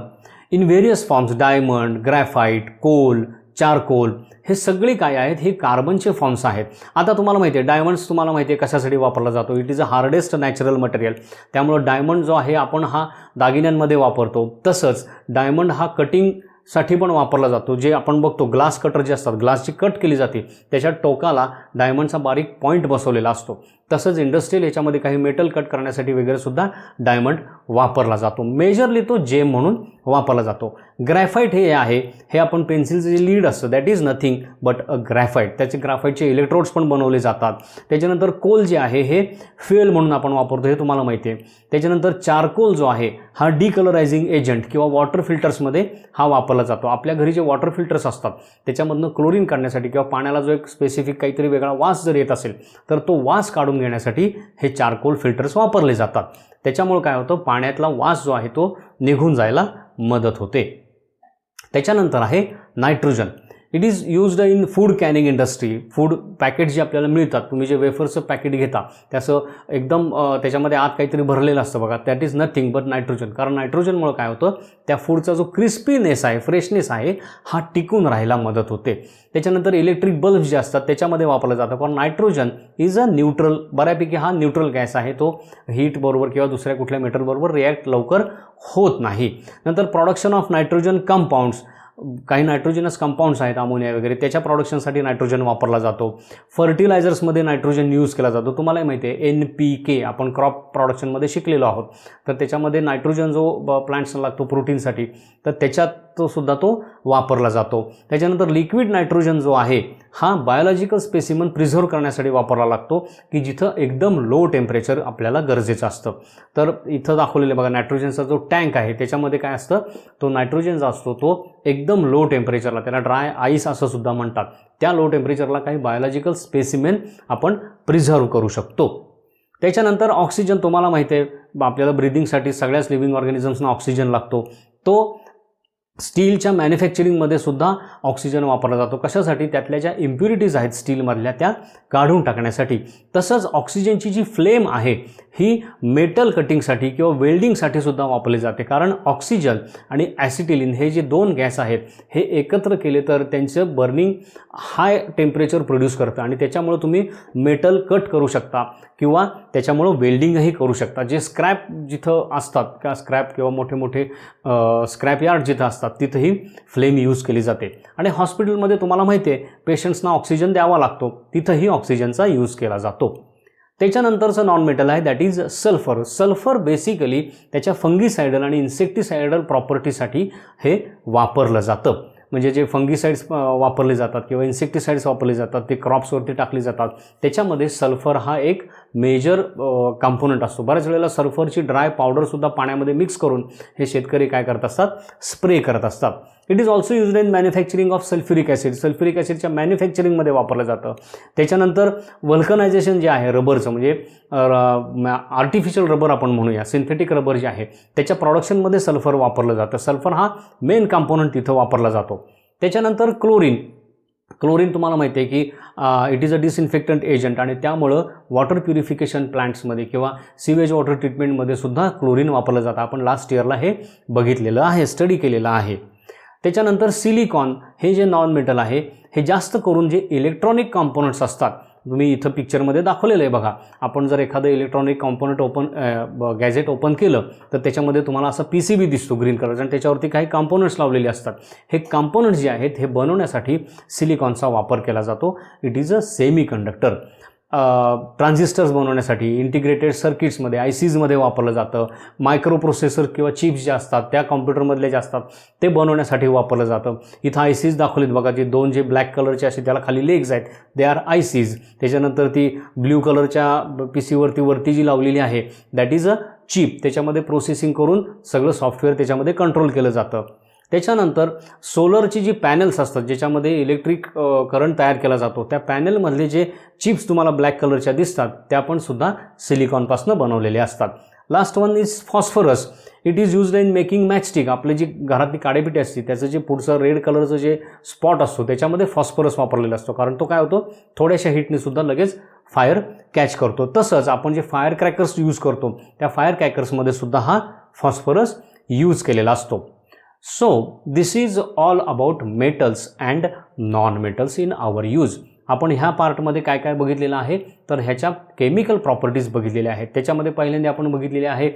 in various forms, diamond, graphite, coal, charcoal, हे सगळे काय आहेत, हे कार्बनचे फॉर्म्स आहेत. आता तुम्हाला माहिती आहे डायमंड्स तुम्हाला माहिती आहे कशासाठी वापरला जातो, it is a hardest natural material, त्यामुळं डायमंड जो आहे आपण हा दागिन्यांमध्ये वापरतो. तसंच डायमंड हा कटिंगसाठी पण वापरला जातो. जे आपण बघतो ग्लास कटर जे असतात, ग्लासची कट केली जाते त्याच्या टोकाला डायमंडचा बारीक पॉईंट बसवलेला असतो. तसंच इंडस्ट्रियल याच्यामध्ये काही मेटल कट करण्यासाठी वगैरे सुद्धा डायमंड वापरला जातो. मेजरली तो जेम म्हणून वापरला जातो. ग्रॅफाईट हे आहे, हे आपण पेन्सिलचं जे लीड असतं that is nothing but a graphite, त्याचे ग्रॅफाईटचे इलेक्ट्रोड्स पण बनवले जातात. त्याच्यानंतर कोल जे आहे हे फ्युएल म्हणून आपण वापरतो, हे तुम्हाला माहिती आहे. त्याच्यानंतर चारकोल जो आहे हा डिकलरायझिंग एजंट किंवा वॉटर फिल्टर्समध्ये हा वापरला जातो. आपल्या घरी जे वॉटर फिल्टर्स असतात त्याच्यामधनं क्लोरीन काढण्यासाठी किंवा पाण्याला जो एक स्पेसिफिक काहीतरी वेगळा वास जर येत असेल तर तो वास काढून घेण्यासाठी हे चारकोल फिल्टर्स वापरले जातात. त्याच्यामुळे काय होतं, पाण्यातला वास जो आहे तो निघून जायला मदत होते. त्याच्यानंतर आहे nitrogen. It is used in food Canning industry. Food packet जे आपल्याला मिळतात, तुम्ही जे वेफरचं पॅकेट घेता त्याचं एकदम त्याच्यामध्ये आत काहीतरी भरलेलं असतं बघा, that is nothing but nitrogen. कारण नायट्रोजनमुळे काय होतं, त्या फूडचा जो क्रिस्पीनेस आहे, फ्रेशनेस आहे, हा टिकून राहायला मदत होते. त्याच्यानंतर इलेक्ट्रिक बल्ब जे असतात त्याच्यामध्ये वापरलं जातं, पण नायट्रोजन इज अ न्यूट्रल, बऱ्यापैकी हा न्यूट्रल गॅस आहे, तो हीट बरोबर किंवा दुसऱ्या कुठल्या मेटलबरोबर रिॲक्ट लवकर होत नाही. नंतर प्रोडक्शन ऑफ नायट्रोजन कंपाऊंड्स, काही नायट्रोजनस कंपाऊंड्स आहेत अमोनिया वगैरे, त्याच्या प्रोडक्शनसाठी नायट्रोजन वापरला जातो. फर्टिलायझर्समध्ये नायट्रोजन यूज केला जातो. तुम्हालाही माहिती आहे NPK आपण क्रॉप प्रोडक्शनमध्ये शिकलेलो आहोत, तर त्याच्यामध्ये नायट्रोजन जो प्लांट्सला लागतो प्रोटीनसाठी, तर त्याच्यात तो सुद्धा तो वापरला जातो. त्याच्यानंतर लिक्विड नायट्रोजन जो आहे हा बायोलॉजिकल स्पेसिमन प्रिझर्व्ह करण्यासाठी वापरला लागतो, की जिथं एकदम लो टेम्परेचर आपल्याला गरजेचं असतं. तर इथं दाखवलेलं बघा नायट्रोजनचा जो टँक आहे त्याच्यामध्ये काय असतं, तो नायट्रोजन जो असतो तो एकदम लो टेम्परेचरला, त्याला ड्राय आईस असं सुद्धा म्हणतात, त्या लो टेम्परेचरला काही बायोलॉजिकल स्पेसिमेन आपण प्रिझर्व्ह करू शकतो. त्याच्यानंतर ऑक्सिजन तुम्हाला माहिती आहे, आपल्याला ब्रिदिंगसाठी सगळ्याच लिव्हिंग ऑर्गॅनिझम्सना ऑक्सिजन लागतो. तो स्टीलच्या मॅन्युफॅक्चरिंगमध्ये सुद्धा ऑक्सिजन वापरला जातो. कशासाठी, त्यातल्या ज्या इम्प्युरिटीज आहेत स्टीलमधल्या त्या काढून टाकण्यासाठी. तसंच ऑक्सिजनची जी फ्लेम आहे ही मेटल कटिंगसाठी किंवा वेल्डिंगसाठी सुद्धा वापरली जाते, कारण ऑक्सिजन आणि ॲसिटिलिन हे जे दोन गॅस आहेत हे एकत्र केले तर त्यांचं बर्निंग हाय टेम्परेचर प्रोड्यूस करतं आणि त्याच्यामुळं तुम्ही मेटल कट करू शकता किंवा त्याच्यामुळं वेल्डिंगही करू शकता. जे स्क्रॅप जिथं असतात किंवा स्क्रॅप किंवा मोठे मोठे स्क्रॅप यार्ड जिथं असतात तिथंही फ्लेम यूज केली जाते. आणि हॉस्पिटलमध्ये तुम्हाला माहिती आहे पेशंट्सना ऑक्सिजन द्यावा लागतो, तिथंही ऑक्सिजनचा यूज केला जातो. त्याच्यानंतरचं नॉन मेटल आहे that is sulphur. Sulphur basically त्याच्या फंगीसायडल आणि इन्सेक्टिसायडल प्रॉपर्टीसाठी हे वापरलं जातं. म्हणजे जे फंगीसाइड्स वापरले जातात किंवा इन्सेक्टिसाइड्स वापरले जातात ते क्रॉप्सवरती टाकले जातात, त्याच्यामध्ये सल्फर हा एक मेजर कंपोनंट असतो. बऱ्याच वेळेला सल्फरची ड्राय पावडरसुद्धा पाण्यामध्ये मिक्स करून हे शेतकरी काय करत असतात, स्प्रे करत असतात. It is also used in manufacturing of sulphuric acid. Sulphuric ॲसिडच्या मॅन्युफॅक्चरिंगमध्ये वापरलं जातं. त्याच्यानंतर वल्कनायझेशन जे आहे रबरचं, म्हणजे आर्टिफिशियल रबर आपण म्हणूया, सिंथेटिक रबर जे आहे त्याच्या प्रोडक्शनमध्ये सल्फर वापरलं जातं. सल्फर हा मेन कंपोनंट तिथं वापरला जातो. त्याच्यानंतर क्लोरीन. क्लोरीन तुम्हाला माहिती आहे की it is a disinfectant agent आणि त्यामुळं वॉटर प्युरिफिकेशन प्लांट्समध्ये किंवा सिवेज वॉटर ट्रीटमेंटमध्ये सुद्धा क्लोरीन वापरलं जातं. आपण लास्ट इयरला हे बघितलेलं आहे, स्टडी केलेलं आहे. त्याच्यानंतर सिलिकॉन हे जे नॉन मेटल आहे हे जास्त करून जे इलेक्ट्रॉनिक कॉम्पोनंट्स असतात तुम्ही इथं पिक्चरमध्ये दाखवलेलं आहे बघा. आपण जर एखादं इलेक्ट्रॉनिक कॉम्पोनंट गॅजेट ओपन केलं तर त्याच्यामध्ये तुम्हाला असा PCB दिसतो ग्रीन कलरचा आणि त्याच्यावरती काही कॉम्पोनंट्स लावलेले असतात. हे कॉम्पोनंट्स जे आहेत हे बनवण्यासाठी सिलिकॉनचा वापर केला जातो. It is a semi conductor. Transistors बनवण्यासाठी इंटिग्रेटेड सर्किट्समध्ये ICsमध्ये वापरलं जातं. मायक्रो प्रोसेसर किंवा चिप्स जे असतात त्या कॉम्प्युटरमधले जे असतात ते बनवण्यासाठी वापरलं जातं. इथं ICs दाखवलीत बघा, जे ब्लॅक कलरचे असे त्याला खाली लेग्स आहेत, दे आर ICs. त्याच्यानंतर ती ब्ल्यू कलरच्या PC वरती जी लावलेली आहे दॅट इज अ चिप. त्याच्यामध्ये प्रोसेसिंग करून सगळं सॉफ्टवेअर त्याच्यामध्ये कंट्रोल केलं जातं. त्याच्यानंतर सोलरची जी पॅनल्स असतात ज्याच्यामध्ये इलेक्ट्रिक करंट तयार केला जातो, त्या पॅनलमधले जे चिप्स तुम्हाला ब्लॅक कलरच्या दिसतात त्या पण सुद्धा सिलिकॉनपासून बनवलेले असतात. Last one is phosphorus. It is used in making matchstick. आपली जी घरातली काडेपिटी असते त्याचं जे पुढचं रेड कलरचं जे स्पॉट असतो त्याच्यामध्ये फॉस्फरस वापरलेला असतो, कारण तो काय होतो थोड्याशा हिटने सुद्धा लगेच फायर कॅच करतो. तसंच आपण जे फायर क्रॅकर्स यूज करतो त्या फायर क्रॅकर्समध्ये सुद्धा हा फॉस्फरस यूज केलेला असतो. So this is all about metals and non-metals in our use. आपण ह्या पार्टमध्ये काय काय बघितलेलं आहे तर ह्याच्या केमिकल प्रॉपर्टीज बघितलेल्या आहेत. त्याच्यामध्ये पहिल्यांदा आपण बघितलेले आहे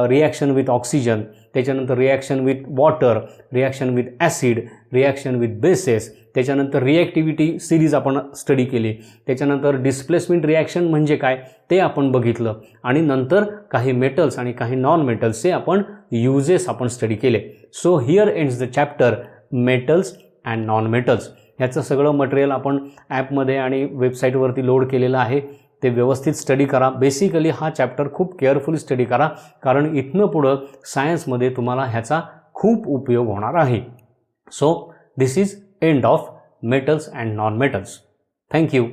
रिॲक्शन विथ ऑक्सिजन, त्याच्यानंतर reaction with water, reaction with acid, reaction with bases, त्याच्यानंतर रिॲक्टिव्हिटी सिरीज आपण स्टडी केली, त्याच्यानंतर डिस्प्लेसमेंट रिॲक्शन म्हणजे काय ते आपण बघितलं आणि नंतर काही मेटल्स आणि काही नॉन मेटल्सचे आपण युजेस आपण स्टडी केले. So here ends the chapter metals and non metals. ह्याचं सगळं मटेरियल आपण ॲपमध्ये आणि वेबसाईटवरती लोड केलेलं आहे. ते व्यवस्थित स्टडी करा. बेसिकली हा चॅप्टर खूप केअरफुली स्टडी करा, कारण इथनं पुढं सायन्समध्ये तुम्हाला ह्याचा खूप उपयोग होणार आहे. So this is end of metals and non metals. Thank you.